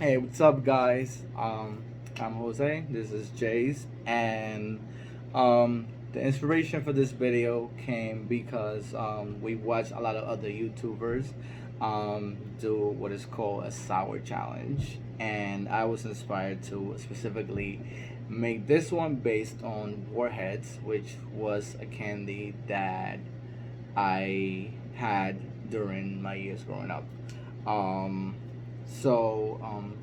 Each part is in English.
Hey, what's up, guys? I'm Jose. This is Jace, and the inspiration for this video came because we watched a lot of other YouTubers do what is called a sour challenge, and I was inspired to specifically make this one based on Warheads, which was a candy that I had during my years growing up. Um,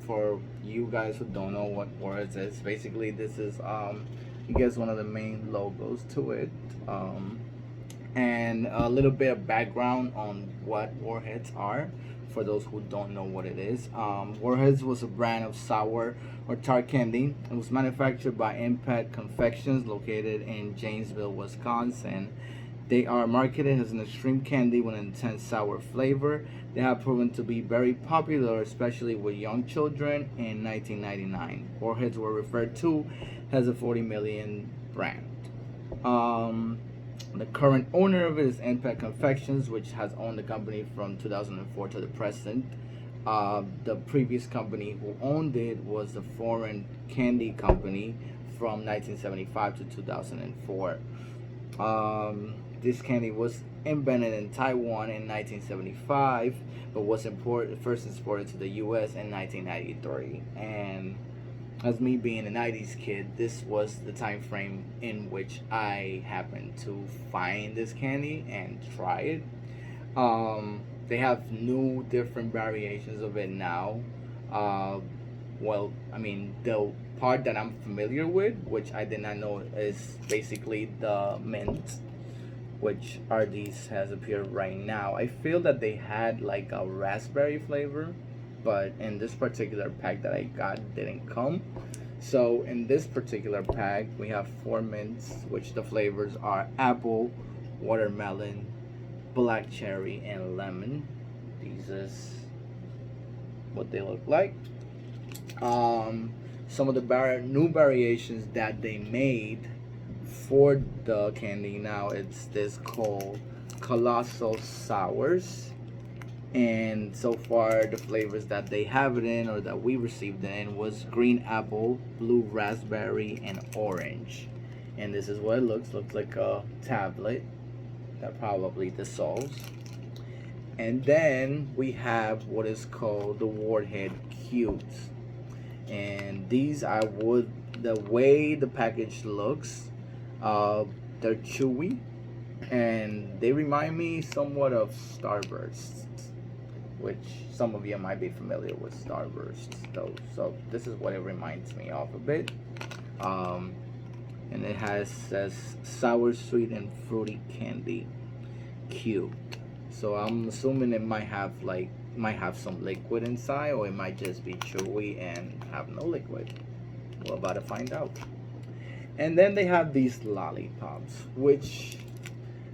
for you guys who don't know what Warheads is, basically this is I guess one of the main logos to it. Um, and a little bit of background on what Warheads are for those who don't know what it is. Warheads was a brand of sour or tart candy. It was manufactured by Impact Confections located in Janesville, Wisconsin. They are marketed as an extreme candy with an intense sour flavor. They have proven to be very popular, especially with young children. In 1999, Warheads were referred to as a 40 million brand. Um, the current owner of it is Impact Confections, which has owned the company from 2004 to the present. The previous company who owned it was the Foreign Candy Company from 1975 to 2004. This candy was invented in Taiwan in 1975, but was first exported to the U.S. in 1993. And as me being a 90s kid, this was the time frame in which I happened to find this candy and try it. They have new different variations of it now. Uh, the part that I'm familiar with, which I did not know, is basically the mint, which RD's has appeared right now. I feel that they had like a raspberry flavor, but in this particular pack that I got didn't come. So in this particular pack, we have four mints, which the flavors are apple, watermelon, black cherry, and lemon. These is what they look like. Some of the new variations that they made for the candy now, it's this called Colossal Sours. And so far, the flavors that they have it in, or that we received it in, was green apple, blue raspberry, and orange. And this is what it looks like a tablet that probably dissolves. And then we have what is called the Warhead Cubes. And these I would, the way the package looks, uh, they're chewy, and they remind me somewhat of Starbursts, which some of you might be familiar with Starbursts though. So this is what it reminds me of a bit. Um, and it has says sour, sweet, and fruity candy cube. So I'm assuming it might have some liquid inside, or it might just be chewy and have no liquid. We're about to find out. And then they have these lollipops, which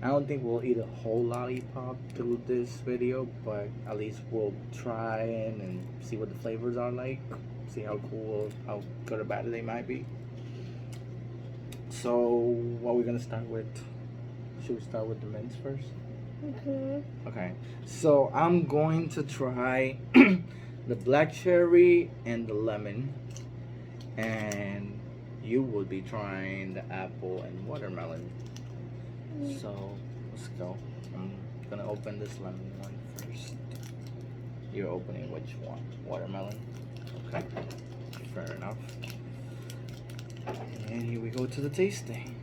I don't think we'll eat a whole lollipop through this video, but at least we'll try and see what the flavors are like. See how cool, how good or bad they might be. So, what are we gonna start with? Should we start with the mints first? Okay. So I'm going to try the black cherry and the lemon, and you will be trying the apple and watermelon. So let's go. I'm gonna open this lemon one first. You're opening which one? Watermelon? Okay. Fair enough. And here we go to the tasting.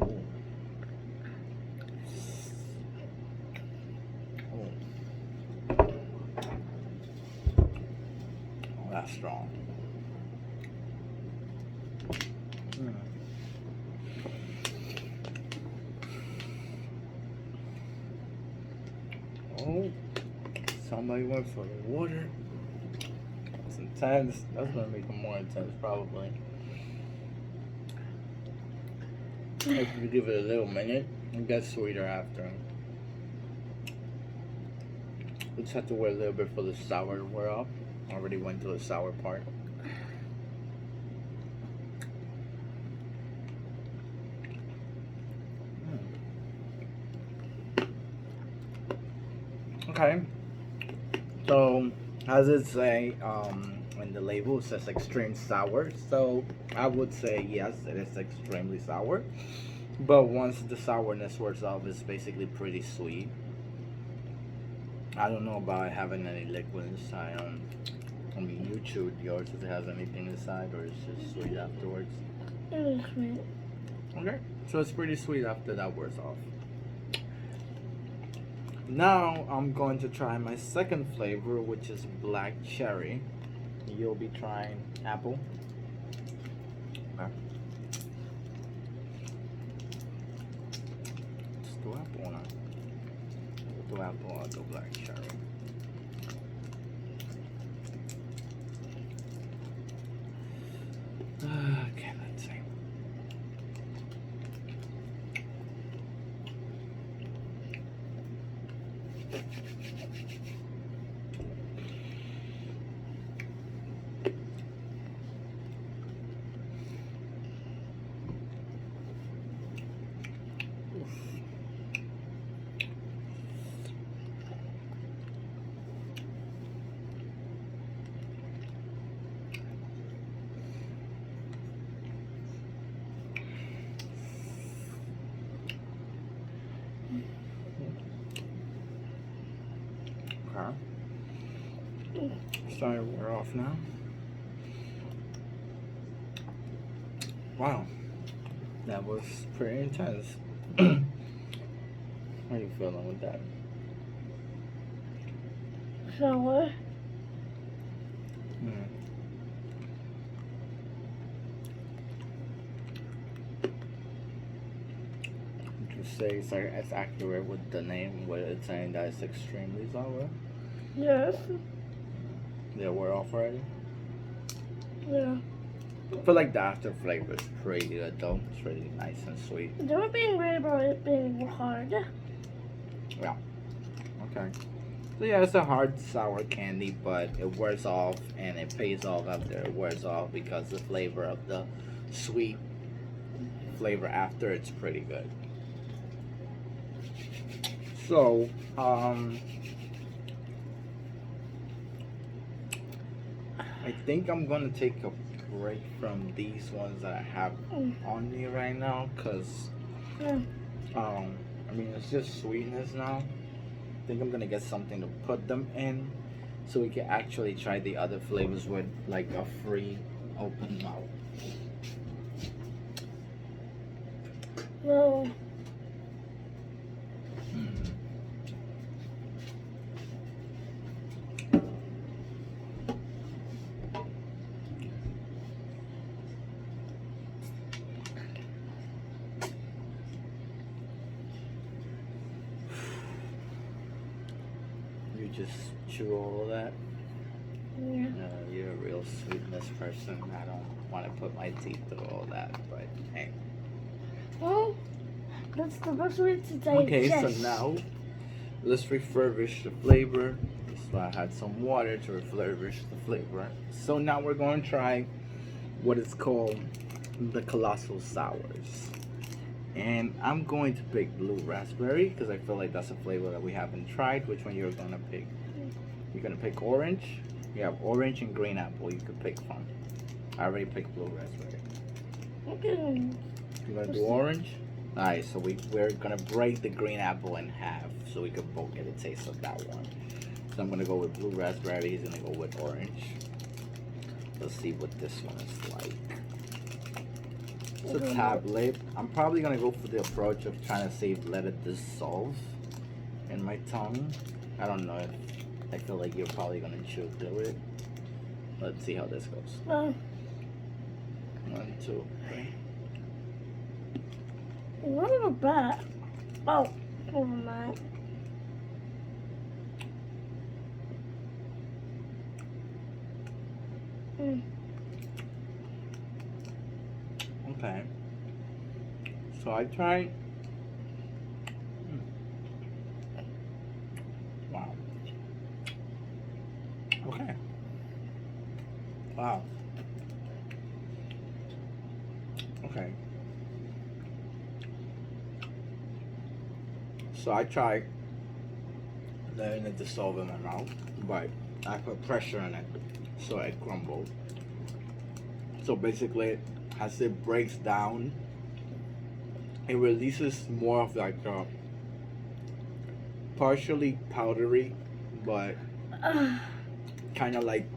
Ooh. Oh, that's strong. Mm. Oh, somebody went for the water. It's intense. That's gonna make them more intense, probably. If you give it a little minute, it gets sweeter after. We just have to wait a little bit for the sour to wear off. I already went to the sour part. Okay. So, as it say, in the label, it says extreme sour. So, I would say yes, it is extremely sour. But once the sourness wears off, it's basically pretty sweet. I don't know about having any liquid inside. I mean, you chewed yours. If it has anything inside, or it's just sweet afterwards. It is sweet. Okay, so it's pretty sweet after that wears off. Now I'm going to try my second flavor, which is black cherry. You'll be trying apple. Okay. Let's do apple now. We'll do apple, I'll do black cherry. Okay, let's see. Okay. Starting to wear off now. Wow, that was pretty intense. How are you feeling with that? Sour. Mm. Would you say it's accurate with the name, where it's saying that it's extremely sour? Yes. Yeah, we're off already. Yeah. I feel like the after flavor is pretty good though. It's really nice and sweet. They were being great about it being hard. Yeah. Okay. So yeah, it's a hard sour candy, but it wears off and it pays off after it wears off because the flavor of the sweet flavor after it's pretty good. So, I think I'm gonna take a break from these ones that I have on me right now, cause I mean it's just sweetness now. I think I'm gonna get something to put them in, so we can actually try the other flavors with like a free open mouth. No. You just chew all of that. Yeah. You're a real sweetness person. I don't want to put my teeth through all that, but hey. Well, that's the best way to digest. Okay, so now let's refurbish the flavor. So I had some water to refurbish the flavor. So now we're going to try what is called the Colossal Sours. And I'm going to pick blue raspberry because I feel like that's a flavor that we haven't tried. Which one you're going to pick? You're going to pick orange. You have orange and green apple you could pick from. I already picked blue raspberry. Okay. You're going to do orange? Alright, so we're going to break the green apple in half so we can both get a taste of that one. So I'm going to go with blue raspberry. He's going to go with orange. Let's see what this one is like. It's a tablet. I'm probably going to go for the approach of trying to see let it dissolve in my tongue. I don't know if I feel like you're probably going to chew through it. Let's see how this goes. 1, 2, 3. What about that? Oh, never mind. Okay. So I tried. Wow. Okay. Wow. Okay. So I tried letting it dissolve in my mouth, but I put pressure on it so it crumbled. So basically, as it breaks down, it releases more of like a partially powdery, but kind of like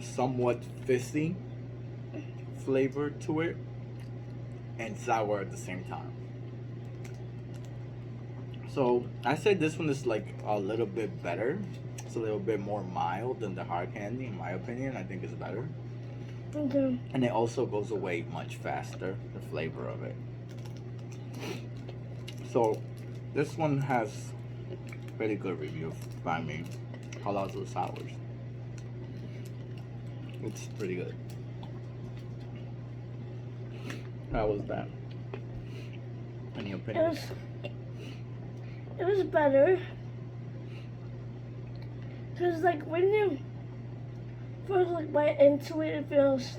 somewhat fisty flavor to it, and sour at the same time. So I say this one is like a little bit better. It's a little bit more mild than the hard candy, in my opinion. I think it's better. Okay. And it also goes away much faster, the flavor of it. So this one has pretty good review by me. Palazzo Sours. It's pretty good. How was that? Any opinions? It was better. Cause like when you first like bite into it, it feels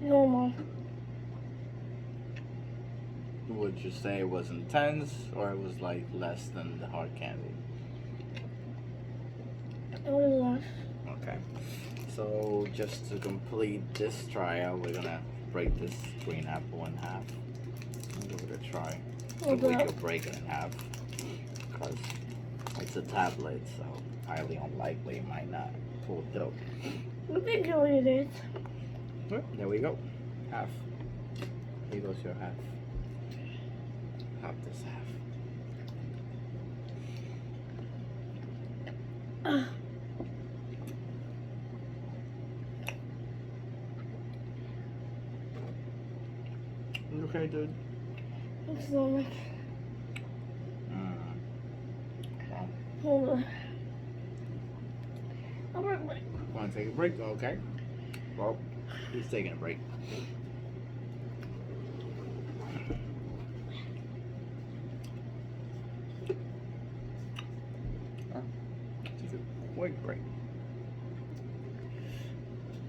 normal. Would you say it was intense or it was like less than the hard candy? It was less. Okay. So just to complete this trial, we're gonna break this green apple in half. And give it a try. Hold We up. could break it in half because it's a tablet, so highly unlikely it might not pull through. I think I'll eat it. Well, there we go. Half. Here goes your half. Half this half. You okay, dude? It's normal. Well, Hold on. I'll break my. want to take a break? Okay. Well, he's taking a break. Take a quick break.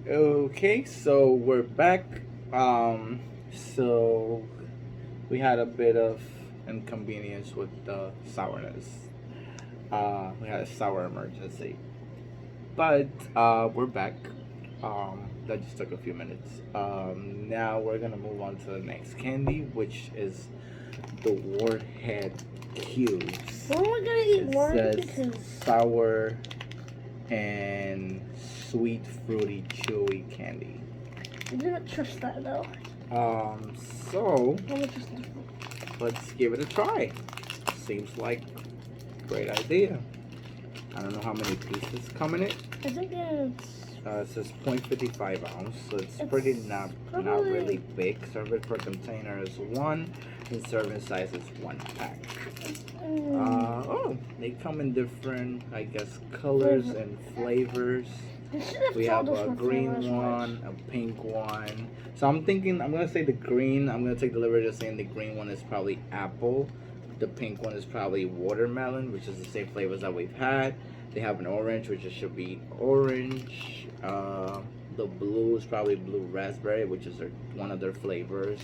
Okay, so we're back. So we had a bit of inconvenience with the sourness. We had a sour emergency, but we're back. That just took a few minutes. Now we're gonna move on to the next candy, which is the Warhead cubes. When am I gonna eat It one? says Because sour and sweet, fruity, chewy candy. I didn't trust that though. So I'm gonna trust that. let's give it a try. Seems like a great idea. I don't know how many pieces come in it. I think it's It says 0.55 ounce, so it's It's pretty not probably- really big. Serving per container is 1, and serving size is 1 pack. Oh, they come in different, I guess, colors Flavor. and flavors. they should have We have told us a what green flavors one, a pink one. So I'm thinking, I'm gonna say the green. I'm gonna take the liberty of saying the green one is probably apple. The pink one is probably watermelon, which is the same flavors that we've had. They have an orange, which should be orange. The blue is probably blue raspberry, which is one of their flavors.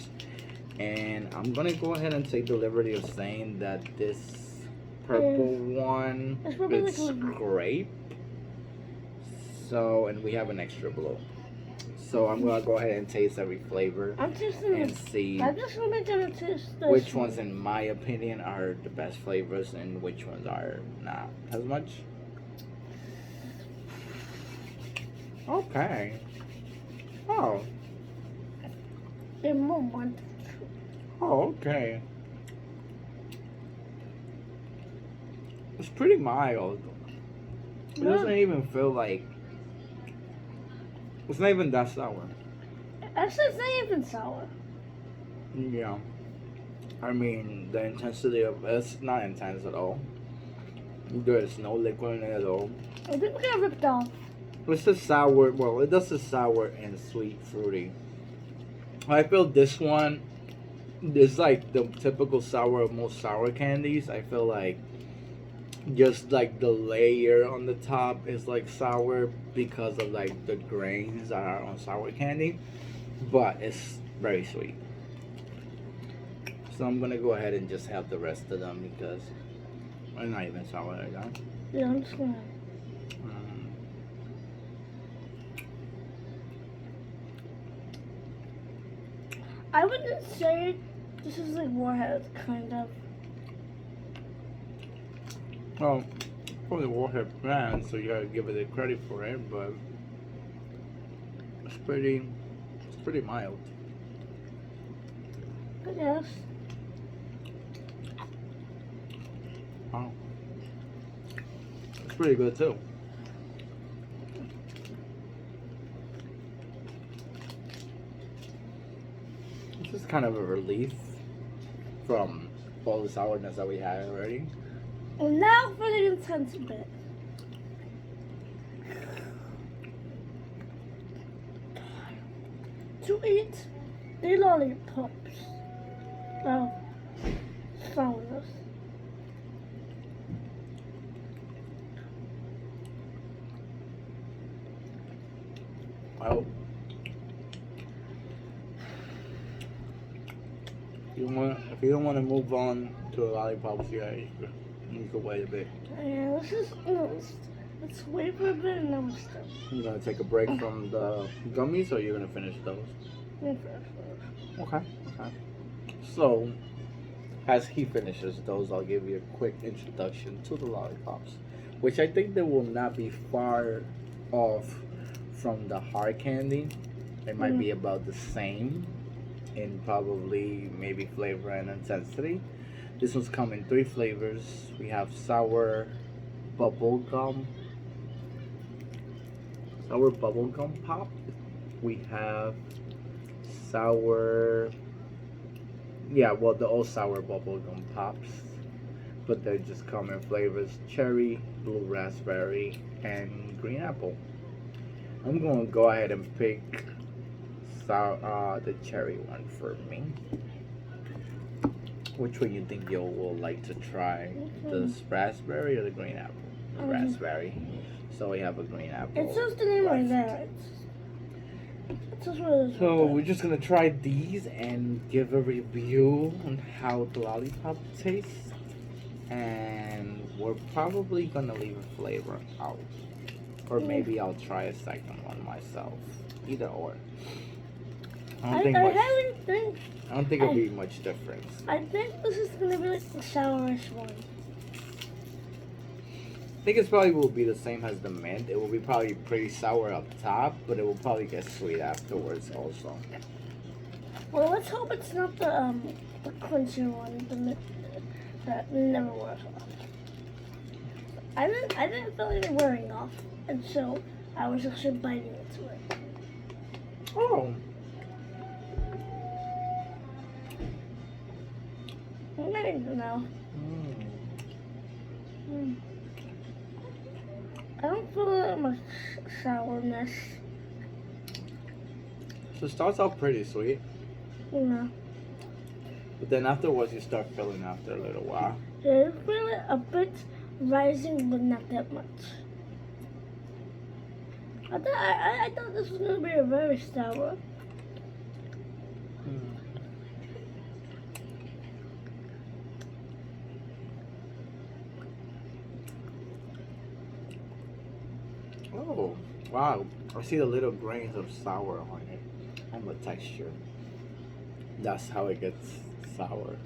And I'm gonna go ahead and take the liberty of saying that this purple one It's probably is like a- grape. So, and we have an extra blue. So I'm gonna go ahead and taste every flavor I'm tasting and it. see I'm just gonna taste this. which ones, in my opinion, are the best flavors and which ones are not as much. Okay. Oh. In moment. Oh, okay. It's pretty mild. It doesn't even feel like. It's not even that sour. Actually, it's not even sour. Yeah. I mean, the intensity of it's not intense at all. There's no liquid in it at all. I think we got ripped off. It's a sour. Well, it does a sour and sweet fruity. I feel this one is like the typical sour of most sour candies. I feel like just like the layer on the top is like sour because of like the grains that are on sour candy, but it's very sweet. So I'm gonna go ahead and just have the rest of them because It's not even sour like that. Yeah, I'm just gonna. Mm. I wouldn't say this is like Warheads, kind of. Well, probably Warhead brand, so you gotta give it the credit for it, but it's pretty mild. I guess. Wow. It's pretty good too. This is kind of a relief from all the sourness that we had already. And now for the intense bit. To eat the lollipops of sourness. Well, if you don't want to move on to the lollipops, yeah, you could wait a bit. Yeah, let's just let's wait for a bit and then we'll start. You're gonna take a break from the gummies, or you're gonna finish those? Okay. Okay. So, as he finishes those, I'll give you a quick introduction to the lollipops, which I think they will not be far off from the hard candy. It might be about the same in probably maybe flavor and intensity. This one's come in 3 flavors. We have sour bubblegum pop. We have sour, the old sour bubblegum pops, but they just come in flavors cherry, blue raspberry, and green apple. I'm going to go ahead and pick the cherry one for me. Which one you think you will like to try? The raspberry or the green apple? The raspberry. So we have a green apple. It says the name right there. It says what it is. So we're just gonna try these and give a review on how the lollipop tastes, and we're probably gonna leave a flavor out, or maybe I'll try a second one myself. Either or. I don't think it'll be much difference. I think this is gonna be like the sourish one. I think it probably will be the same as the mint. It will be probably pretty sour up top, but it will probably get sweet afterwards also. Well, let's hope it's not the crunchy one, that never wears off. I didn't feel it wearing off until I was actually biting into it. Oh. I don't know. I don't feel that much sourness. So it starts out pretty sweet. Yeah. But then afterwards you start feeling after a little while. Yeah, I feel it a bit rising, but not that much. I thought this was going to be a very sour. Oh, wow. I see the little grains of sour on it, on the texture. That's how it gets sour.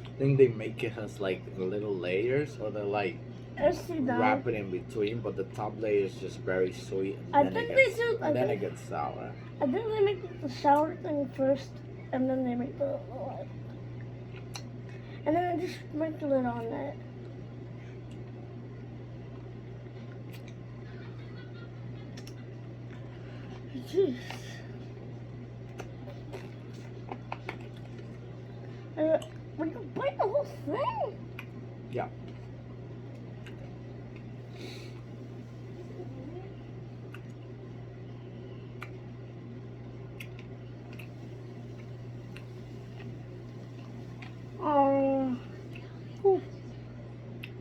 I think they make it as like little layers, or they're like wrap it in between, but the top layer is just very sweet, and then it gets sour. I think they make the sour thing first, and then they make the lid. And then they just make the lid on it. Jeez. Would you bite the whole thing? Yeah.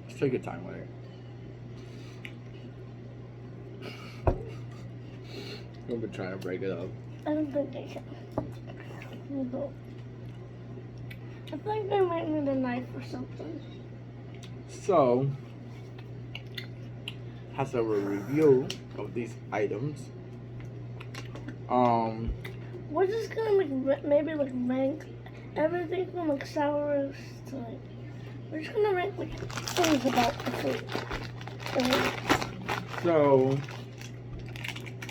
Just take your time with it. I'm gonna try to break it up. I don't think I can. I think I might need a knife or something. So, as a review of these items, um, we're just gonna like maybe like rank everything from like sours to like. We're just gonna rank like things about the food. so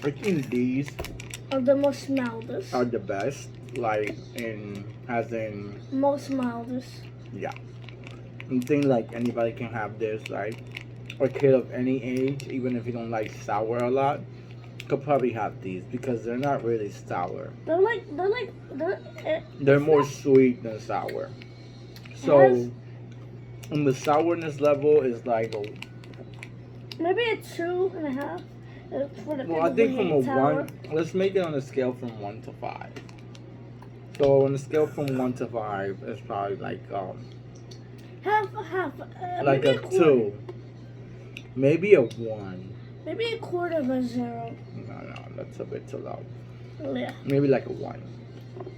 I think these Are the most mildest. are the best. Like as in, Most mildest. yeah. I think like anybody can have this. Like a kid of any age, even if you don't like sour a lot, could probably have these because they're not really sour. They're more sweet than sour. So, and the sourness level is like a, maybe a 2.5. well, I think from a one. Let's make it on a scale from 1 to 5. So on a scale from 1 to 5, it's probably like half. like Maybe a 2, maybe a 1. Maybe a quarter of a 0. No, that's a bit too low. Yeah. Maybe like a 1.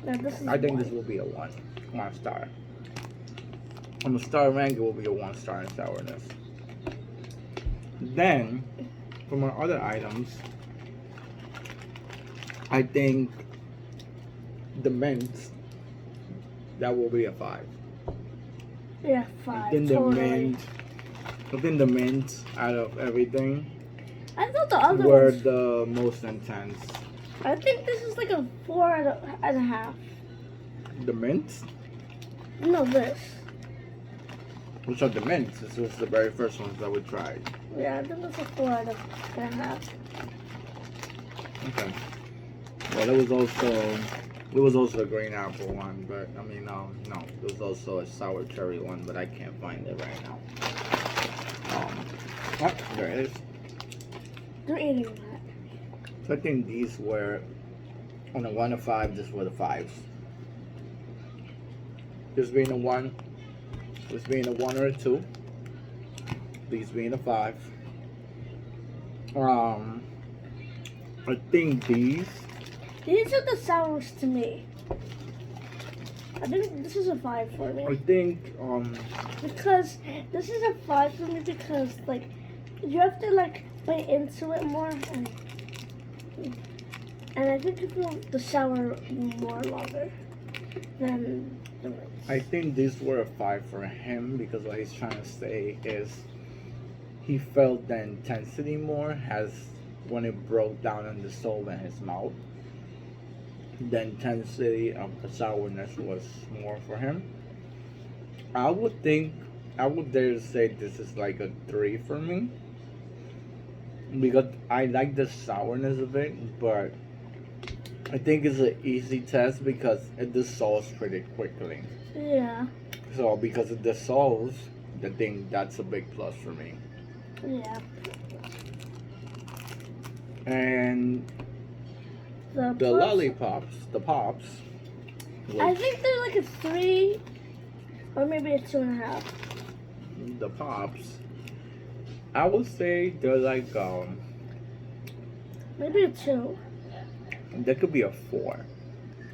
No, this is I think 1. this will be a 1 star. On the star rank, it will be a 1 star in sourness. Then, from our other items, I think the mint, that will be a 5. Yeah, 5. I think the mint out of everything I thought the other were ones. the most intense. I think this is like a 4.5. The mint? No, this. Which are the mints? This was the very first ones that we tried. Yeah, I think it's a 4.5. Okay. Well, there was also a green apple one, but I mean, no, there was also a sour cherry one, but I can't find it right now. Oh, there it is. They're eating that. So I think these were on a 1 to 5. These were the 5s. This being a 1, this being a 1 or a 2. These being a 5. I think these are the sours to me. I think this is a 5 for me. I think Because this is a 5 for me because like you have to like bite into it more and I think you feel the sour more longer than the mints. I think these were a 5 for him because what he's trying to say is he felt the intensity more as when it broke down in the soul in his mouth. The intensity of the sourness was more for him. I would dare to say this is like a 3 for me. Because I like the sourness of it, but I think it's an easy test because it dissolves pretty quickly. Yeah. So because it dissolves, I think that's a big plus for me. Yeah. And the lollipops, the pops. I think they're like a 3 or maybe a 2.5. The pops, I would say they're like maybe a 2. they could be a 4,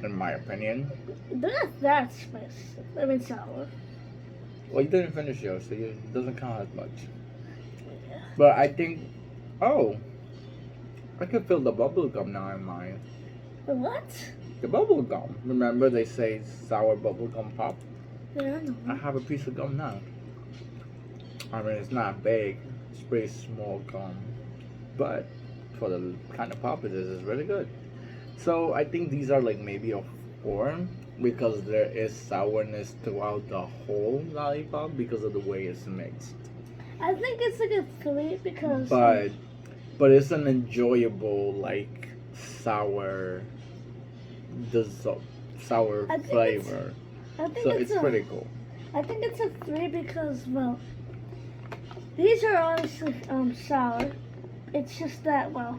in my opinion. They're not that spicy. I mean sour. Well, you didn't finish yours, so it doesn't count as much. Yeah. But I think, oh, I can feel the bubble gum now in mine. The what? The bubble gum. Remember they say sour bubble gum pop? Yeah, I know. I have a piece of gum now. I mean, it's not big. It's pretty small gum. But for the kind of pop it is, it's really good. So I think these are like maybe a 4 because there is sourness throughout the whole lollipop because of the way it's mixed. I think it's like a 3 because. But it's an enjoyable like sour sour flavor. I think So it's pretty cool. I think it's a 3 because well, these are honestly sour. It's just that well,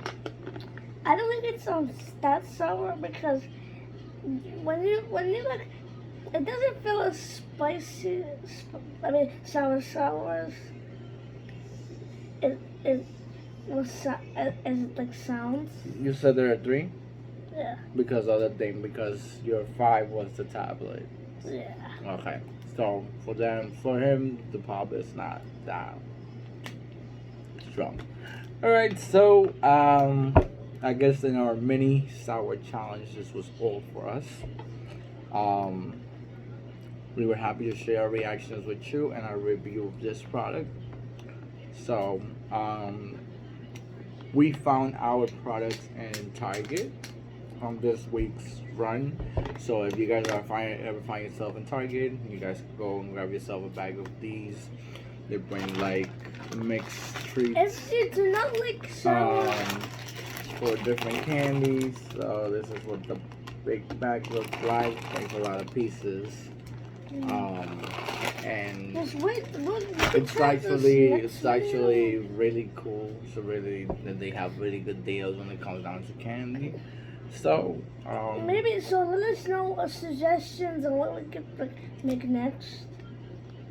I don't think it's that sour because when you like, it doesn't feel as spicy. I mean sour as it as it like sounds. You said there are 3? Yeah. Because your 5 was the tablet. Yeah. Okay. So for him, the pop is not that strong. All right. So I guess in our mini sour challenge, this was all for us. Um, we were happy to share our reactions with you and our review of this product. So we found our products in Target on this week's run. So if you guys ever find yourself in Target, you guys can go and grab yourself a bag of these. They bring like mixed treats If you do not like sour, for different candies. So this is what the big bag looks like. Brings a lot of pieces. And just wait. it's actually really cool. So really, they have really good deals when it comes down to candy. So Maybe so. Let us know suggestions on what we could make next.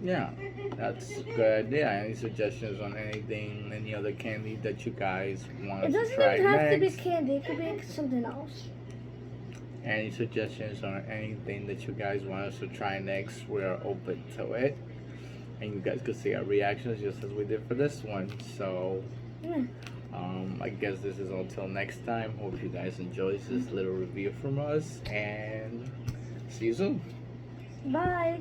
yeah, that's a good idea. Any suggestions on anything, any other candy that you guys want It to doesn't try even have to be next? candy. It could be something else. Any suggestions on anything that you guys want us to try next? We're open to it. And you guys could see our reactions just as we did for this one. So, Yeah. I guess this is until next time. Hope you guys enjoyed this little review from us. And see you soon. Bye.